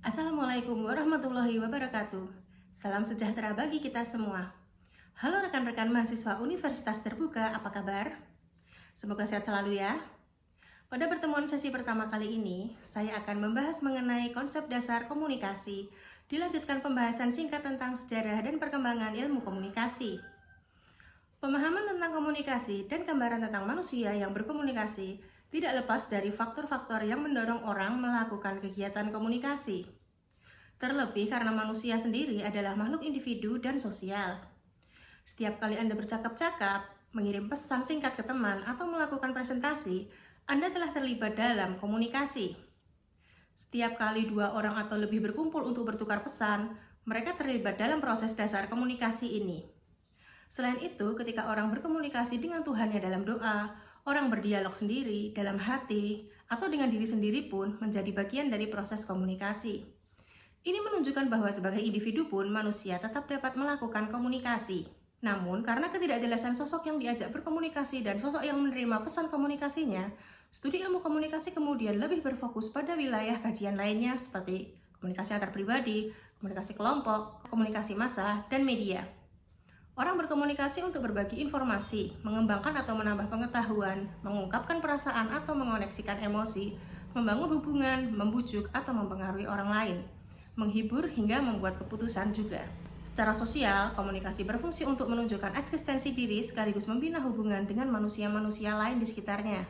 Assalamualaikum warahmatullahi wabarakatuh. Salam sejahtera bagi kita semua. Halo rekan-rekan mahasiswa Universitas Terbuka, apa kabar? Semoga sehat selalu ya. Pada pertemuan sesi pertama kali ini, saya akan membahas mengenai konsep dasar komunikasi, dilanjutkan pembahasan singkat tentang sejarah dan perkembangan ilmu komunikasi. Pemahaman tentang komunikasi dan gambaran tentang manusia yang berkomunikasi tidak lepas dari faktor-faktor yang mendorong orang melakukan kegiatan komunikasi. Terlebih karena manusia sendiri adalah makhluk individu dan sosial. Setiap kali Anda bercakap-cakap, mengirim pesan singkat ke teman, atau melakukan presentasi, Anda telah terlibat dalam komunikasi. Setiap kali dua orang atau lebih berkumpul untuk bertukar pesan, mereka terlibat dalam proses dasar komunikasi ini. Selain itu, ketika orang berkomunikasi dengan Tuhannya dalam doa, orang berdialog sendiri, dalam hati, atau dengan diri sendiri pun menjadi bagian dari proses komunikasi. Ini menunjukkan bahwa sebagai individu pun manusia tetap dapat melakukan komunikasi. Namun, karena ketidakjelasan sosok yang diajak berkomunikasi dan sosok yang menerima pesan komunikasinya, studi ilmu komunikasi kemudian lebih berfokus pada wilayah kajian lainnya seperti komunikasi antar pribadi, komunikasi kelompok, komunikasi massa, dan media. Orang berkomunikasi untuk berbagi informasi, mengembangkan atau menambah pengetahuan, mengungkapkan perasaan atau mengoneksikan emosi, membangun hubungan, membujuk atau mempengaruhi orang lain, menghibur hingga membuat keputusan juga. Secara sosial, komunikasi berfungsi untuk menunjukkan eksistensi diri sekaligus membina hubungan dengan manusia-manusia lain di sekitarnya.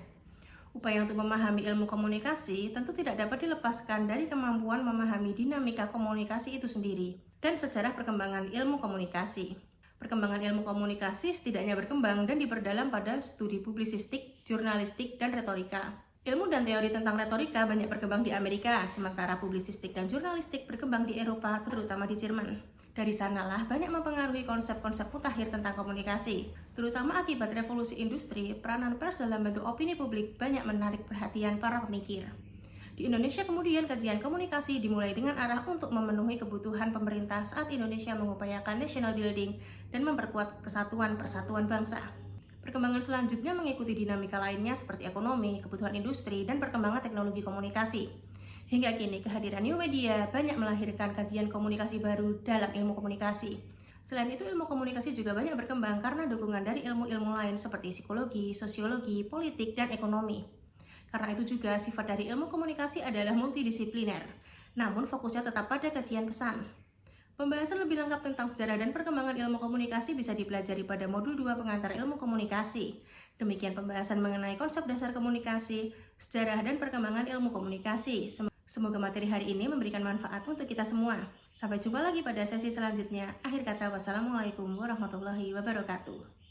Upaya untuk memahami ilmu komunikasi tentu tidak dapat dilepaskan dari kemampuan memahami dinamika komunikasi itu sendiri dan sejarah perkembangan ilmu komunikasi. Perkembangan ilmu komunikasi setidaknya berkembang dan diperdalam pada studi publisistik, jurnalistik, dan retorika. Ilmu dan teori tentang retorika banyak berkembang di Amerika, sementara publisistik dan jurnalistik berkembang di Eropa, terutama di Jerman. Dari sanalah banyak mempengaruhi konsep-konsep mutakhir tentang komunikasi. Terutama akibat revolusi industri, peranan pers dalam bentuk opini publik banyak menarik perhatian para pemikir. Di Indonesia kemudian kajian komunikasi dimulai dengan arah untuk memenuhi kebutuhan pemerintah saat Indonesia mengupayakan national building dan memperkuat kesatuan persatuan bangsa. Perkembangan selanjutnya mengikuti dinamika lainnya seperti ekonomi, kebutuhan industri, dan perkembangan teknologi komunikasi. Hingga kini kehadiran new media banyak melahirkan kajian komunikasi baru dalam ilmu komunikasi. Selain itu ilmu komunikasi juga banyak berkembang karena dukungan dari ilmu-ilmu lain seperti psikologi, sosiologi, politik, dan ekonomi. Karena itu juga sifat dari ilmu komunikasi adalah multidisipliner, namun fokusnya tetap pada kajian pesan. Pembahasan lebih lengkap tentang sejarah dan perkembangan ilmu komunikasi bisa dipelajari pada modul 2 pengantar ilmu komunikasi. Demikian pembahasan mengenai konsep dasar komunikasi, sejarah dan perkembangan ilmu komunikasi. Semoga materi hari ini memberikan manfaat untuk kita semua. Sampai jumpa lagi pada sesi selanjutnya. Akhir kata, wassalamualaikum warahmatullahi wabarakatuh.